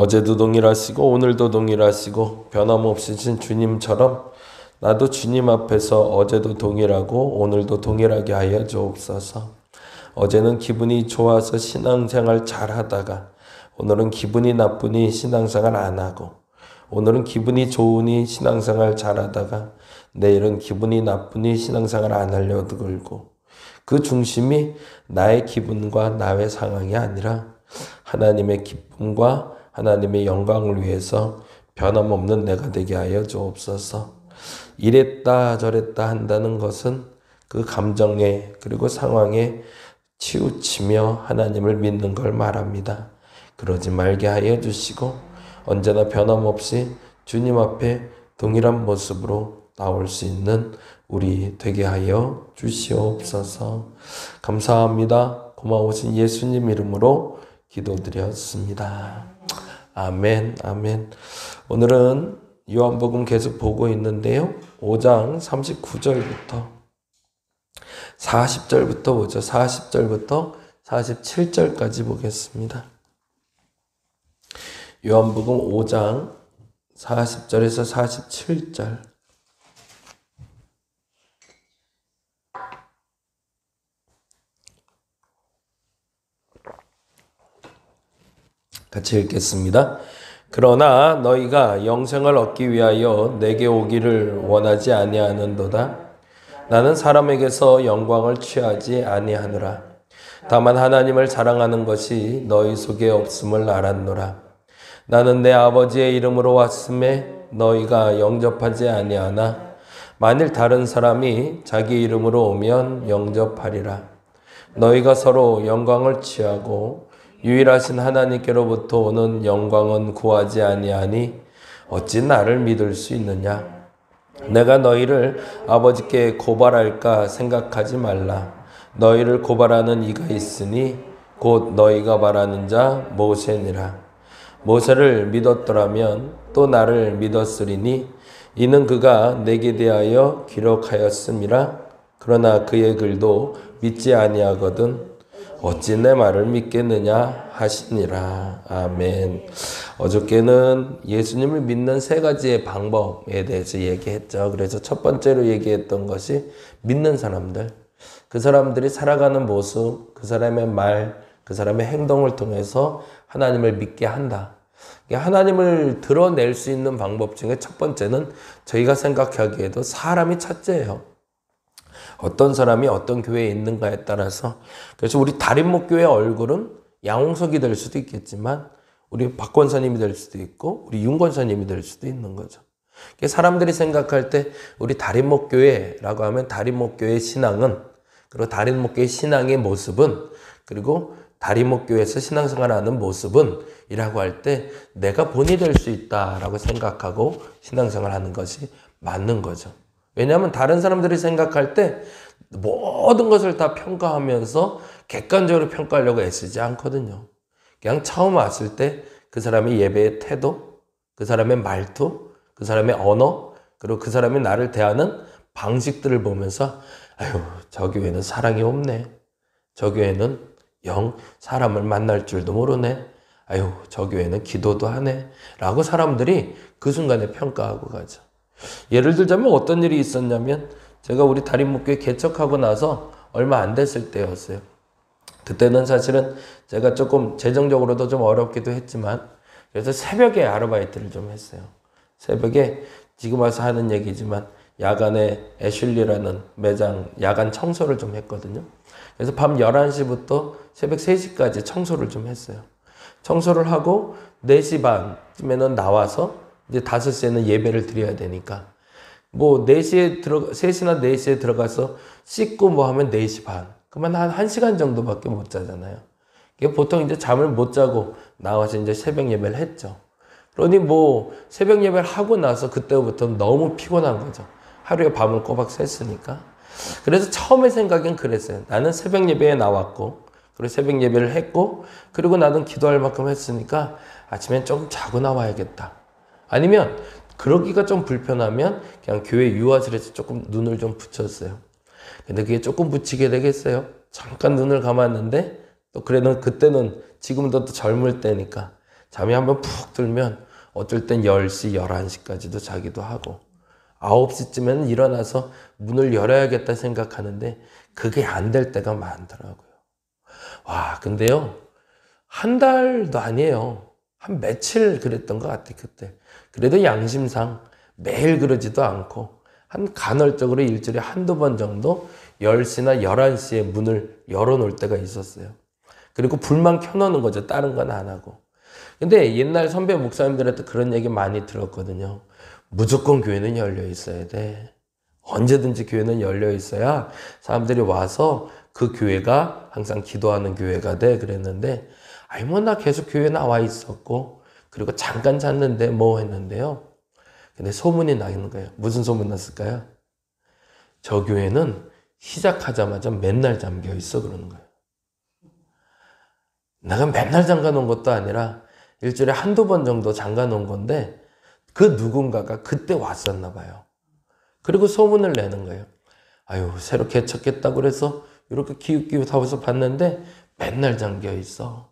어제도 동일하시고 오늘도 동일하시고 변함없으신 주님처럼 나도 주님 앞에서 어제도 동일하고 오늘도 동일하게 하여 주옵소서. 어제는 기분이 좋아서 신앙생활 잘하다가 오늘은 기분이 나쁘니 신앙생활 안 하고, 오늘은 기분이 좋으니 신앙생활 잘하다가 내일은 기분이 나쁘니 신앙생활 안 하려고 들고, 그 중심이 나의 기분과 나의 상황이 아니라 하나님의 기쁨과 하나님의 영광을 위해서 변함없는 내가 되게 하여 주옵소서. 이랬다 저랬다 한다는 것은 그 감정에 그리고 상황에 치우치며 하나님을 믿는 걸 말합니다. 그러지 말게 하여 주시고 언제나 변함없이 주님 앞에 동일한 모습으로 나올 수 있는 우리 되게 하여 주시옵소서. 감사합니다. 고마우신 예수님 이름으로 기도드렸습니다. 아멘, 아멘. 오늘은 요한복음 계속 보고 있는데요. 5장 39절부터 40절부터 보죠. 40절부터 47절까지 보겠습니다. 요한복음 5장 40절에서 47절. 같이 읽겠습니다. 그러나 너희가 영생을 얻기 위하여 내게 오기를 원하지 아니하는도다. 나는 사람에게서 영광을 취하지 아니하노라. 다만 하나님을 자랑하는 것이 너희 속에 없음을 알았노라. 나는 내 아버지의 이름으로 왔음에 너희가 영접하지 아니하나 만일 다른 사람이 자기 이름으로 오면 영접하리라. 너희가 서로 영광을 취하고 유일하신 하나님께로부터 오는 영광은 구하지 아니하니 어찌 나를 믿을 수 있느냐? 내가 너희를 아버지께 고발할까 생각하지 말라. 너희를 고발하는 이가 있으니 곧 너희가 말하는 자 모세니라. 모세를 믿었더라면 또 나를 믿었으리니 이는 그가 내게 대하여 기록하였음이라. 그러나 그의 글도 믿지 아니하거든 어찌 내 말을 믿겠느냐 하시니라. 아멘. 어저께는 예수님을 믿는 세 가지의 방법에 대해서 얘기했죠. 그래서 첫 번째로 얘기했던 것이 믿는 사람들. 그 사람들이 살아가는 모습, 그 사람의 말, 그 사람의 행동을 통해서 하나님을 믿게 한다. 하나님을 드러낼 수 있는 방법 중에 첫 번째는 저희가 생각하기에도 사람이 첫째예요. 어떤 사람이 어떤 교회에 있는가에 따라서. 그래서 우리 다림목교회 얼굴은 양홍석이 될 수도 있겠지만 우리 박 권사님이 될 수도 있고 우리 윤 권사님이 될 수도 있는 거죠. 사람들이 생각할 때 우리 다림목교회라고 하면 다림목교회 신앙은, 그리고 다림목교회 신앙의 모습은, 그리고 다림목교회에서 신앙생활하는 모습은 이라고 할 때 내가 본이 될 수 있다라고 생각하고 신앙생활하는 것이 맞는 거죠. 왜냐하면 다른 사람들이 생각할 때 모든 것을 다 평가하면서 객관적으로 평가하려고 애쓰지 않거든요. 그냥 처음 왔을 때 그 사람의 예배의 태도, 그 사람의 말투, 그 사람의 언어, 그리고 그 사람이 나를 대하는 방식들을 보면서 아유, 저 교회는 사랑이 없네. 저 교회는 영 사람을 만날 줄도 모르네. 아유, 저 교회는 기도도 하네. 라고 사람들이 그 순간에 평가하고 가죠. 예를 들자면 어떤 일이 있었냐면 제가 우리 다림목교회 개척하고 나서 얼마 안 됐을 때였어요. 그때는 사실은 제가 조금 재정적으로도 좀 어렵기도 했지만 그래서 새벽에 아르바이트를 좀 했어요. 새벽에 지금 와서 하는 얘기지만 야간에 애슐리라는 매장 야간 청소를 좀 했거든요. 그래서 밤 11시부터 새벽 3시까지 청소를 좀 했어요. 청소를 하고 4시 반쯤에는 나와서 이제 5시에는 예배를 드려야 되니까 뭐 3시나 4시에 들어가서 씻고 뭐 하면 4시 반. 그러면 한 1시간 정도밖에 못 자잖아요. 보통 이제 잠을 못 자고 나와서 이제 새벽 예배를 했죠. 그러니 뭐 새벽 예배를 하고 나서 그때부터는 너무 피곤한 거죠. 하루에 밤을 꼬박 샜으니까. 그래서 처음에 생각엔 그랬어요. 나는 새벽 예배에 나왔고 그리고 새벽 예배를 했고 그리고 나는 기도할 만큼 했으니까 아침엔 좀 자고 나와야겠다. 아니면 그러기가 좀 불편하면 그냥 교회 유아실에서 조금 눈을 좀 붙였어요. 근데 그게 조금 붙이게 되겠어요. 잠깐 눈을 감았는데 또 그래도 그때는 지금도 또 젊을 때니까 잠이 한번 푹 들면 어떨 땐 10시, 11시까지도 자기도 하고 9시쯤에는 일어나서 문을 열어야겠다 생각하는데 그게 안 될 때가 많더라고요. 와, 근데요. 한 달도 아니에요. 한 며칠 그랬던 것 같아요, 그때. 그래도 양심상 매일 그러지도 않고 한 간헐적으로 일주일에 한두 번 정도 10시나 11시에 문을 열어놓을 때가 있었어요. 그리고 불만 켜놓는 거죠. 다른 건 안 하고. 근데 옛날 선배 목사님들한테 그런 얘기 많이 들었거든요. 무조건 교회는 열려 있어야 돼. 언제든지 교회는 열려 있어야 사람들이 와서 그 교회가 항상 기도하는 교회가 돼. 그랬는데, 아니, 뭐, 나 계속 교회 나와 있었고, 그리고 잠깐 잤는데 뭐 했는데요. 근데 소문이 나는 거예요. 무슨 소문 났을까요? 저 교회는 시작하자마자 맨날 잠겨 있어. 그러는 거예요. 내가 맨날 잠가 놓은 것도 아니라 일주일에 한두 번 정도 잠가 놓은 건데 그 누군가가 그때 왔었나 봐요. 그리고 소문을 내는 거예요. 아유, 새로 개척했다고 그래서 이렇게 기웃기웃하면서 봤는데 맨날 잠겨 있어.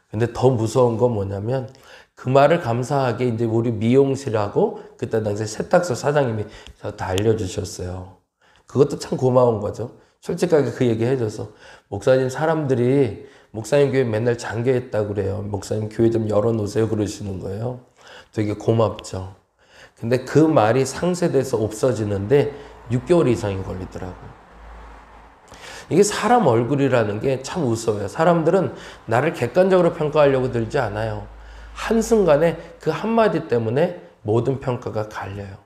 근데 더 무서운 건 뭐냐면 그 말을 감사하게 이제 우리 미용실하고 그때 당시 세탁소 사장님이 저한테 알려주셨어요. 그것도 참 고마운 거죠. 솔직하게 그 얘기 해줘서 목사님 사람들이 목사님 교회 맨날 잠겨 있다고 그래요. 목사님 교회 좀 열어놓으세요 그러시는 거예요. 되게 고맙죠. 근데 그 말이 상쇄돼서 없어지는데 6개월 이상이 걸리더라고요. 이게 사람 얼굴이라는 게 참 무서워요. 사람들은 나를 객관적으로 평가하려고 들지 않아요. 한순간에 그 한마디 때문에 모든 평가가 갈려요.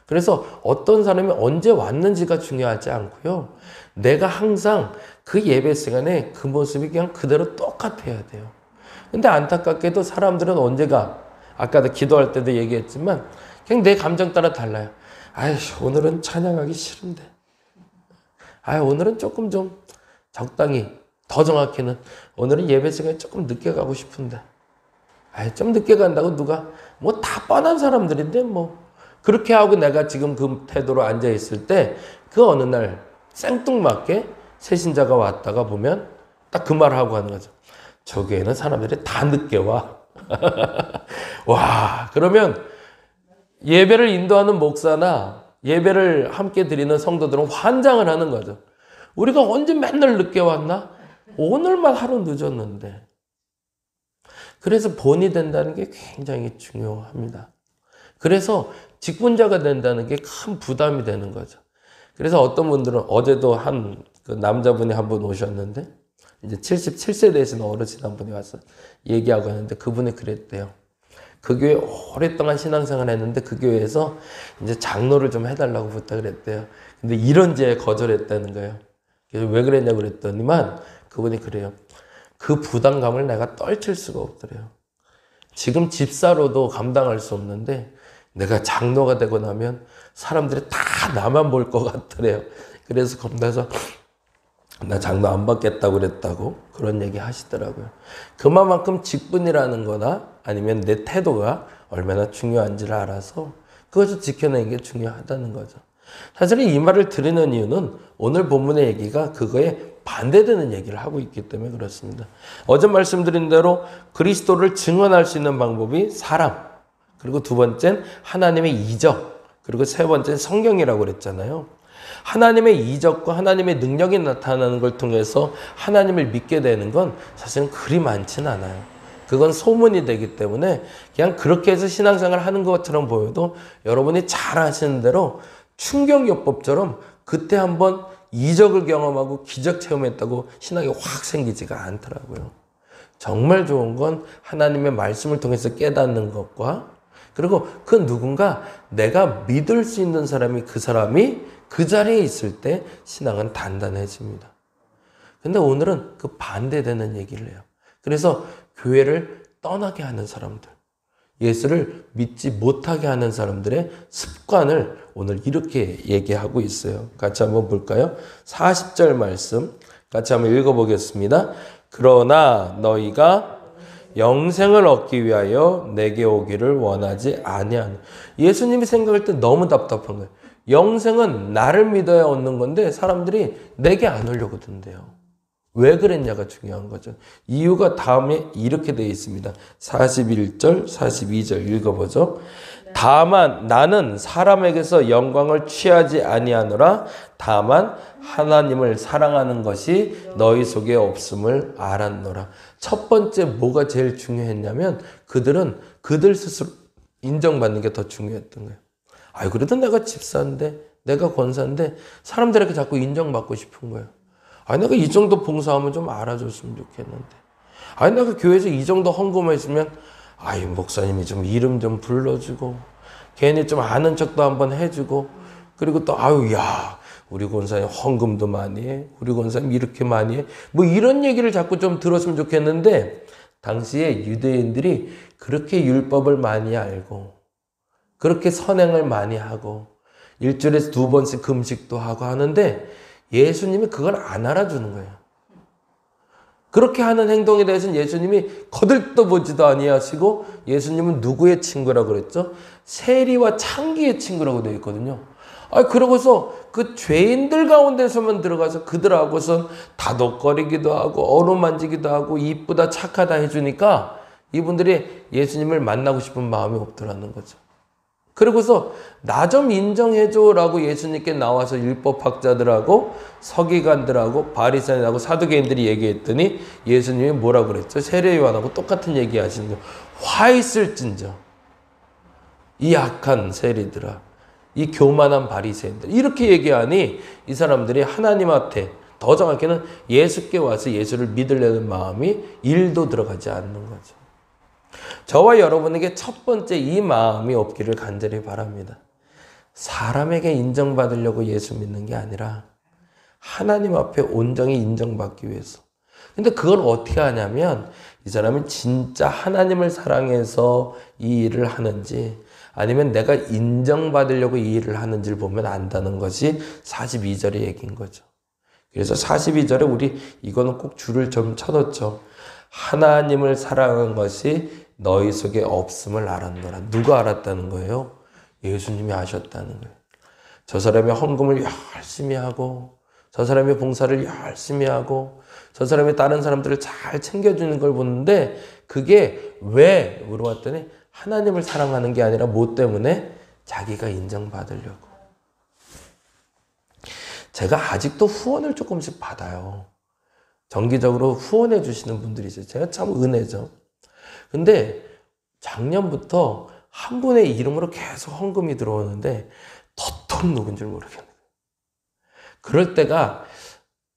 그래서 어떤 사람이 언제 왔는지가 중요하지 않고요. 내가 항상 그 예배 시간에 그 모습이 그냥 그대로 똑같아야 돼요. 근데 안타깝게도 사람들은 언제가, 아까도 기도할 때도 얘기했지만 그냥 내 감정 따라 달라요. 아이씨, 오늘은 찬양하기 싫은데. 오늘은 조금 좀 적당히, 더 정확히는 오늘은 예배 시간에 조금 늦게 가고 싶은데. 좀 늦게 간다고 누가, 뭐 다 뻔한 사람들인데 뭐. 그렇게 하고 내가 지금 그 태도로 앉아있을 때 그 어느 날 생뚱맞게 새신자가 왔다가 보면 딱 그 말을 하고 하는 거죠. 저 교회는 사람들이 다 늦게 와. 와, 그러면 예배를 인도하는 목사나 예배를 함께 드리는 성도들은 환장을 하는 거죠. 우리가 언제 맨날 늦게 왔나? 오늘만 하루 늦었는데. 그래서 본이 된다는 게 굉장히 중요합니다. 그래서 직분자가 된다는 게 큰 부담이 되는 거죠. 그래서 어떤 분들은 어제도 한 그 남자분이 한 분 오셨는데 이제 77세 되신 어르신 한 분이 와서 얘기하고 하는데 그분이 그랬대요. 그 교회 오랫동안 신앙생활 했는데 그 교회에서 이제 장로를 좀 해달라고 부탁을 했대요. 근데 이런지에 거절했다는 거예요. 그래서 왜 그랬냐고 그랬더니만 그분이 그래요. 그 부담감을 내가 떨칠 수가 없더래요. 지금 집사로도 감당할 수 없는데 내가 장로가 되고 나면 사람들이 다 나만 볼 것 같더래요. 그래서 겁나서 나 장로 안 받겠다고 그랬다고 그런 얘기 하시더라고요. 그만큼 직분이라는 거나 아니면 내 태도가 얼마나 중요한지를 알아서 그것을 지켜내는 게 중요하다는 거죠. 사실은 이 말을 드리는 이유는 오늘 본문의 얘기가 그거에 반대되는 얘기를 하고 있기 때문에 그렇습니다. 어제 말씀드린 대로 그리스도를 증언할 수 있는 방법이 사람, 그리고 두 번째는 하나님의 이적, 그리고 세 번째는 성경이라고 그랬잖아요. 하나님의 이적과 하나님의 능력이 나타나는 걸 통해서 하나님을 믿게 되는 건 사실은 그리 많지는 않아요. 그건 소문이 되기 때문에 그냥 그렇게 해서 신앙생활을 하는 것처럼 보여도 여러분이 잘 아시는 대로 충격요법처럼 그때 한번 이적을 경험하고 기적 체험했다고 신앙이 확 생기지가 않더라고요. 정말 좋은 건 하나님의 말씀을 통해서 깨닫는 것과 그리고 그 누군가 내가 믿을 수 있는 사람이 그 사람이 그 자리에 있을 때 신앙은 단단해집니다. 근데 오늘은 그 반대되는 얘기를 해요. 그래서 교회를 떠나게 하는 사람들, 예수를 믿지 못하게 하는 사람들의 습관을 오늘 이렇게 얘기하고 있어요. 같이 한번 볼까요? 40절 말씀 같이 한번 읽어보겠습니다. 그러나 너희가 영생을 얻기 위하여 내게 오기를 원하지 아니하노라. 예수님이 생각할 때 너무 답답한 거예요. 영생은 나를 믿어야 얻는 건데 사람들이 내게 안 오려고 든대요. 왜 그랬냐가 중요한 거죠. 이유가 다음에 이렇게 되어 있습니다. 41절, 42절 읽어보죠. 다만 나는 사람에게서 영광을 취하지 아니하노라. 다만 하나님을 사랑하는 것이 너희 속에 없음을 알았노라. 첫 번째 뭐가 제일 중요했냐면 그들은 그들 스스로 인정받는 게 더 중요했던 거예요. 아유, 그래도 내가 집사인데, 내가 권사인데 사람들에게 자꾸 인정받고 싶은 거예요. 아니, 내가 이 정도 봉사하면 좀 알아줬으면 좋겠는데. 아니, 내가 교회에서 이 정도 헌금했으면, 아유, 목사님이 좀 이름 좀 불러주고, 괜히 좀 아는 척도 한번 해주고, 그리고 또, 아유, 야, 우리 권사님 헌금도 많이 해. 우리 권사님 이렇게 많이 해. 뭐 이런 얘기를 자꾸 좀 들었으면 좋겠는데, 당시에 유대인들이 그렇게 율법을 많이 알고, 그렇게 선행을 많이 하고, 일주일에 2번씩 금식도 하고 하는데, 예수님이 그걸 안 알아주는 거예요. 그렇게 하는 행동에 대해서는 예수님이 거들떠 보지도 아니하시고, 예수님은 누구의 친구라고 그랬죠? 세리와 창기의 친구라고 되어 있거든요. 그러고서 그 죄인들 가운데서만 들어가서 그들하고선 다독거리기도 하고 어루만지기도 하고 이쁘다 착하다 해주니까 이분들이 예수님을 만나고 싶은 마음이 없더라는 거죠. 그리고서 나 좀 인정해줘라고 예수님께 나와서 율법학자들하고 서기관들하고 바리새인하고 사두개인들이 얘기했더니 예수님이 뭐라고 그랬죠? 세례요한하고 똑같은 얘기 하시는 거예요. 화 있을진저 이 악한 세리들아, 이 교만한 바리새인들, 이렇게 얘기하니 이 사람들이 하나님한테, 더 정확히는 예수께 와서 예수를 믿으려는 마음이 1도 들어가지 않는 거죠. 저와 여러분에게 첫 번째 이 마음이 없기를 간절히 바랍니다. 사람에게 인정받으려고 예수 믿는 게 아니라 하나님 앞에 온전히 인정받기 위해서. 근데 그걸 어떻게 하냐면 이 사람이 진짜 하나님을 사랑해서 이 일을 하는지 아니면 내가 인정받으려고 이 일을 하는지를 보면 안다는 것이 42절의 얘기인 거죠. 그래서 42절에 우리 이거는 꼭 줄을 좀 쳐놓죠. 하나님을 사랑하는 것이 너희 속에 없음을 알았노라. 누가 알았다는 거예요? 예수님이 아셨다는 거예요. 저 사람이 헌금을 열심히 하고, 저 사람이 봉사를 열심히 하고, 저 사람이 다른 사람들을 잘 챙겨주는 걸 보는데 그게 왜 물어봤더니 하나님을 사랑하는 게 아니라 뭐 때문에? 자기가 인정받으려고. 제가 아직도 후원을 조금씩 받아요. 정기적으로 후원해 주시는 분들이 있어요. 제가 참 은혜죠. 근데 작년부터 한 분의 이름으로 계속 헌금이 들어오는데 도통 누군지 모르겠는 거예요. 그럴 때가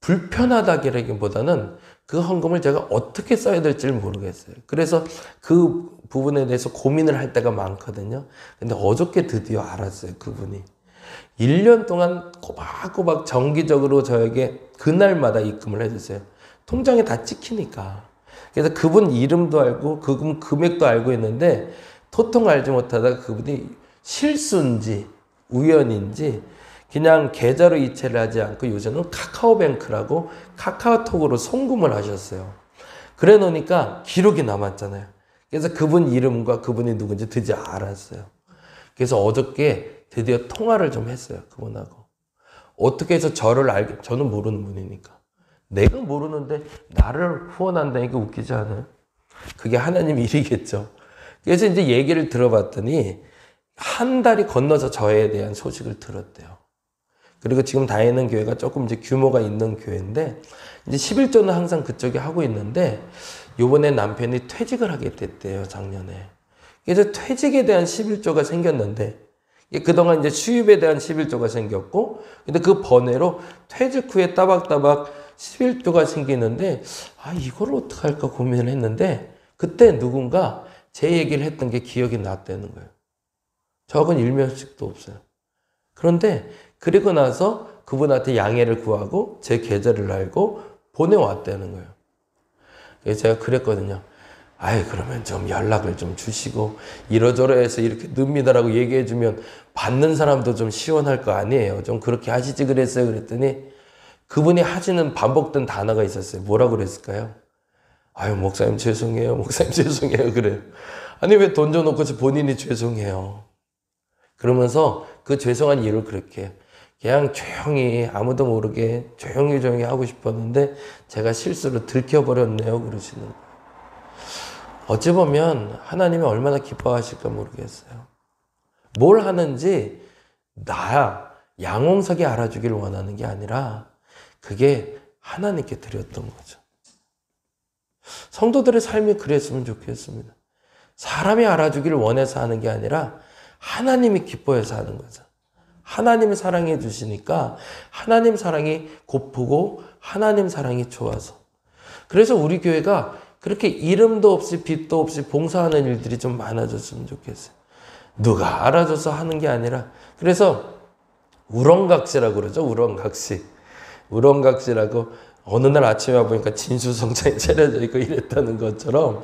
불편하다기보다는 그 헌금을 제가 어떻게 써야 될지를 모르겠어요. 그래서 그 부분에 대해서 고민을 할 때가 많거든요. 근데 어저께 드디어 알았어요. 그분이 1년 동안 꼬박꼬박 정기적으로 저에게 그날마다 입금을 해주세요. 통장에 다 찍히니까. 그래서 그분 이름도 알고 그분 금액도 알고 있는데 도통 알지 못하다가 그분이 실수인지 우연인지 그냥 계좌로 이체를 하지 않고 요새는 카카오뱅크라고 카카오톡으로 송금을 하셨어요. 그래 놓으니까 기록이 남았잖아요. 그래서 그분 이름과 그분이 누군지 드디어 알았어요. 그래서 어저께 드디어 통화를 좀 했어요. 그분하고. 어떻게 해서 저를 알게, 저는 모르는 분이니까. 내가 모르는데 나를 후원한다니까 웃기지 않아요? 그게 하나님 일이겠죠. 그래서 이제 얘기를 들어봤더니 한 달이 건너서 저에 대한 소식을 들었대요. 그리고 지금 다니는 교회가 조금 이제 규모가 있는 교회인데 이제 11조는 항상 그쪽이 하고 있는데 요번에 남편이 퇴직을 하게 됐대요, 작년에. 그래서 퇴직에 대한 11조가 생겼는데 그동안 이제 수입에 대한 11조가 생겼고 근데 그 번외로 퇴직 후에 따박따박 11조가 생기는데 이걸 어떡할까 고민을 했는데 그때 누군가 제 얘기를 했던 게 기억이 났다는 거예요. 저하고는 일면식도 없어요. 그런데 그리고 나서 그분한테 양해를 구하고 제 계좌를 알고 보내왔다는 거예요. 그래서 제가 그랬거든요. 그러면 좀 연락을 좀 주시고 이러저러해서 이렇게 늡니다라고 얘기해주면 받는 사람도 좀 시원할 거 아니에요. 좀 그렇게 하시지 그랬어요. 그랬더니 그분이 하시는 반복된 단어가 있었어요. 뭐라고 그랬을까요? 목사님 죄송해요. 목사님 죄송해요. 그래요. 아니 왜 던져놓고서 본인이 죄송해요. 그러면서 그 죄송한 이유를 그렇게 해요. 그냥 조용히 아무도 모르게 조용히 하고 싶었는데 제가 실수로 들켜버렸네요 그러시는 거예요. 어찌 보면 하나님이 얼마나 기뻐하실까 모르겠어요. 뭘 하는지 나 양홍석이 알아주길 원하는 게 아니라 그게 하나님께 드렸던 거죠. 성도들의 삶이 그랬으면 좋겠습니다. 사람이 알아주기를 원해서 하는 게 아니라 하나님이 기뻐해서 하는 거죠. 하나님이 사랑해 주시니까 하나님 사랑이 고프고 하나님 사랑이 좋아서. 그래서 우리 교회가 그렇게 이름도 없이 빛도 없이 봉사하는 일들이 좀 많아졌으면 좋겠어요. 누가 알아줘서 하는 게 아니라. 그래서 우렁각시라고 그러죠. 우렁각시라고 어느 날 아침에 와보니까 진수성찬이 차려져 있고 이랬다는 것처럼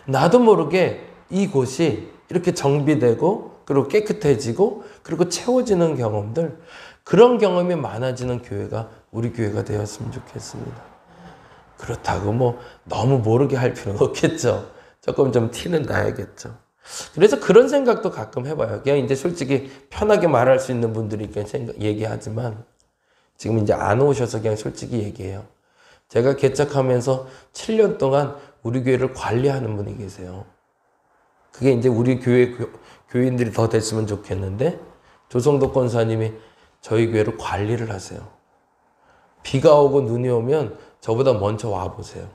나도 모르게 이곳이 이렇게 정비되고 그리고 깨끗해지고 그리고 채워지는 경험들, 그런 경험이 많아지는 교회가 우리 교회가 되었으면 좋겠습니다. 그렇다고 뭐 너무 모르게 할 필요는 없겠죠. 조금 좀 티는 나야겠죠. 그래서 그런 생각도 가끔 해봐요. 그냥 이제 솔직히 편하게 말할 수 있는 분들이 얘기하지만 지금 이제 안 오셔서 그냥 솔직히 얘기해요. 제가 개척하면서 7년 동안 우리 교회를 관리하는 분이 계세요. 그게 이제 우리 교회 교인들이 더 됐으면 좋겠는데 조성덕 권사님이 저희 교회를 관리를 하세요. 비가 오고 눈이 오면 저보다 먼저 와보세요.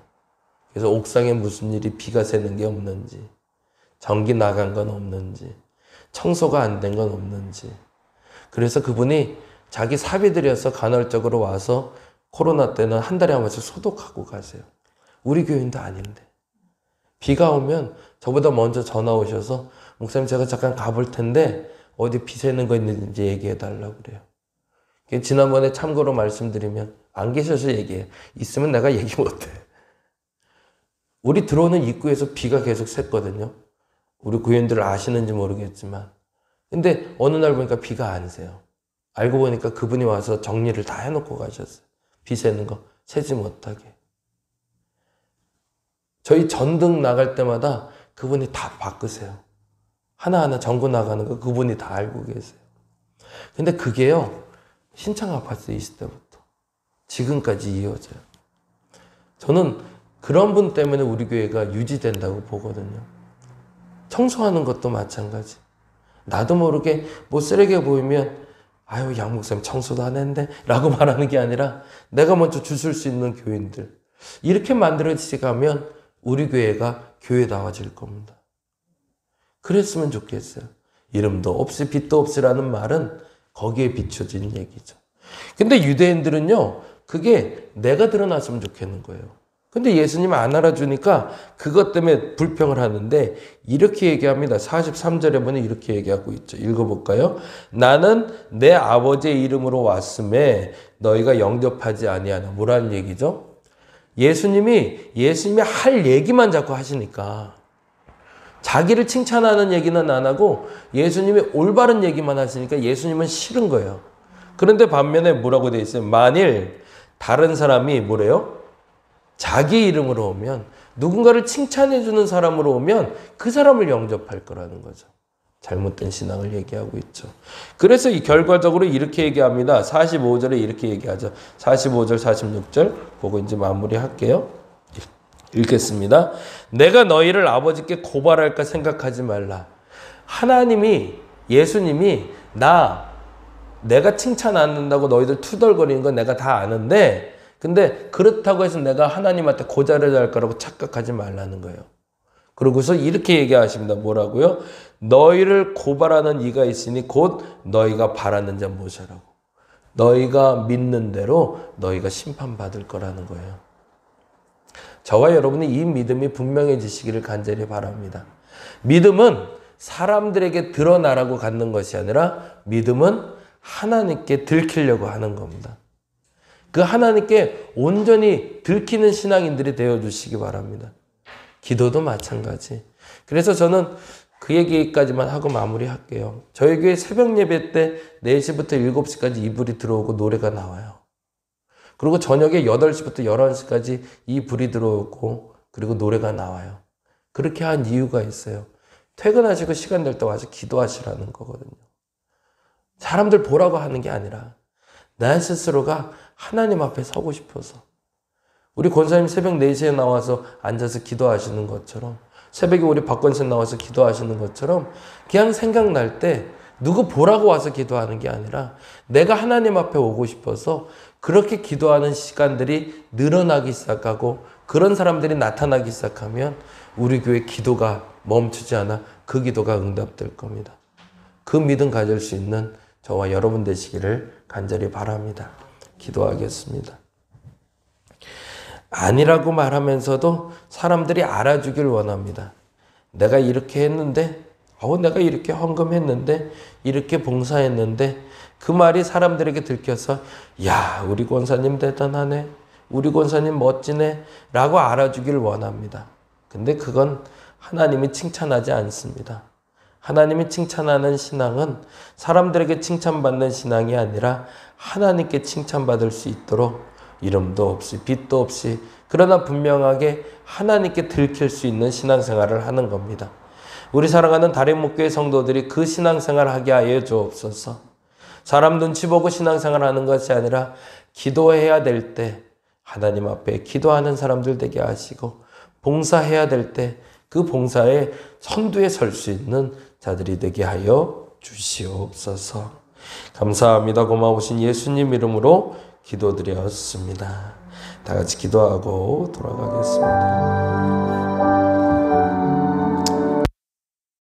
그래서 옥상에 무슨 일이 비가 새는 게 없는지, 전기 나간 건 없는지, 청소가 안 된 건 없는지. 그래서 그분이 자기 사비 들여서 간헐적으로 와서 코로나 때는 한 달에 한 번씩 소독하고 가세요. 우리 교인도 아닌데. 비가 오면 저보다 먼저 전화 오셔서 목사님 제가 잠깐 가볼 텐데 어디 비 새는 거 있는지 얘기해 달라고 그래요. 지난번에 참고로 말씀드리면 안 계셔서 얘기해요. 있으면 내가 얘기 못해. 우리 들어오는 입구에서 비가 계속 샜거든요. 우리 교인들 아시는지 모르겠지만. 근데 어느 날 보니까 비가 안 새요. 알고 보니까 그분이 와서 정리를 다 해놓고 가셨어요. 비 새는 거 새지 못하게. 저희 전등 나갈 때마다 그분이 다 바꾸세요. 하나하나 전구 나가는 거 그분이 다 알고 계세요. 근데 그게요, 신창 아파트 있을 때부터 지금까지 이어져요. 저는 그런 분 때문에 우리 교회가 유지된다고 보거든요. 청소하는 것도 마찬가지. 나도 모르게 뭐 쓰레기가 보이면 아유 양 목사님 청소도 안 했는데 라고 말하는 게 아니라 내가 먼저 주술 수 있는 교인들, 이렇게 만들어지가면 우리 교회가 교회다워질 겁니다. 그랬으면 좋겠어요. 이름도 없이 빛도 없이라는 말은 거기에 비춰진 얘기죠. 근데 유대인들은요, 그게 내가 드러났으면 좋겠는 거예요. 근데 예수님 안 알아주니까 그것 때문에 불평을 하는데 이렇게 얘기합니다. 43절에 보면 이렇게 얘기하고 있죠. 읽어볼까요? 나는 내 아버지의 이름으로 왔음에 너희가 영접하지 아니하나. 뭐라는 얘기죠? 예수님이 할 얘기만 자꾸 하시니까 자기를 칭찬하는 얘기는 안 하고 예수님이 올바른 얘기만 하시니까 예수님은 싫은 거예요. 그런데 반면에 뭐라고 돼 있어요? 만일 다른 사람이 뭐래요? 자기 이름으로 오면, 누군가를 칭찬해 주는 사람으로 오면 그 사람을 영접할 거라는 거죠. 잘못된 신앙을 얘기하고 있죠. 그래서 결과적으로 이렇게 얘기합니다. 45절에 이렇게 얘기하죠. 45절, 46절 보고 이제 마무리할게요. 읽겠습니다. 내가 너희를 아버지께 고발할까 생각하지 말라. 하나님이, 예수님이 내가 칭찬 안 한다고 너희들 투덜거리는 건 내가 다 아는데, 근데 그렇다고 해서 내가 하나님한테 고자를 할 거라고 착각하지 말라는 거예요. 그러고서 이렇게 얘기하십니다. 뭐라고요? 너희를 고발하는 이가 있으니 곧 너희가 바라는 자 모셔라고. 너희가 믿는 대로 너희가 심판받을 거라는 거예요. 저와 여러분이 이 믿음이 분명해지시기를 간절히 바랍니다. 믿음은 사람들에게 드러나라고 갖는 것이 아니라 믿음은 하나님께 들키려고 하는 겁니다. 그 하나님께 온전히 들키는 신앙인들이 되어주시기 바랍니다. 기도도 마찬가지. 그래서 저는 그 얘기까지만 하고 마무리할게요. 저희 교회 새벽 예배 때 4시부터 7시까지 이불이 들어오고 노래가 나와요. 그리고 저녁에 8시부터 11시까지 이 불이 들어오고 그리고 노래가 나와요. 그렇게 한 이유가 있어요. 퇴근하시고 시간 될 때 와서 기도하시라는 거거든요. 사람들 보라고 하는 게 아니라 나 스스로가 하나님 앞에 서고 싶어서. 우리 권사님 새벽 4시에 나와서 앉아서 기도하시는 것처럼, 새벽에 우리 박권생 나와서 기도하시는 것처럼 그냥 생각날 때 누구 보라고 와서 기도하는 게 아니라 내가 하나님 앞에 오고 싶어서 그렇게 기도하는 시간들이 늘어나기 시작하고 그런 사람들이 나타나기 시작하면 우리 교회 기도가 멈추지 않아 그 기도가 응답될 겁니다. 그 믿음 가질 수 있는 저와 여러분 되시기를 간절히 바랍니다. 기도하겠습니다. 아니라고 말하면서도 사람들이 알아주길 원합니다. 내가 이렇게 했는데, 내가 이렇게 헌금했는데, 이렇게 봉사했는데, 그 말이 사람들에게 들켜서 야, 우리 권사님 대단하네, 우리 권사님 멋지네 라고 알아주길 원합니다. 근데 그건 하나님이 칭찬하지 않습니다. 하나님이 칭찬하는 신앙은 사람들에게 칭찬받는 신앙이 아니라 하나님께 칭찬받을 수 있도록 이름도 없이 빛도 없이 그러나 분명하게 하나님께 들킬 수 있는 신앙생활을 하는 겁니다. 우리 사랑하는 다림목교회 성도들이 그 신앙생활을 하게 하여 주옵소서. 사람 눈치 보고 신앙생활을 하는 것이 아니라 기도해야 될 때 하나님 앞에 기도하는 사람들 되게 하시고, 봉사해야 될 때 그 봉사의 선두에 설 수 있는 자들이 되게 하여 주시옵소서. 감사합니다. 고마우신 예수님 이름으로 기도드렸습니다. 다 같이 기도하고 돌아가겠습니다.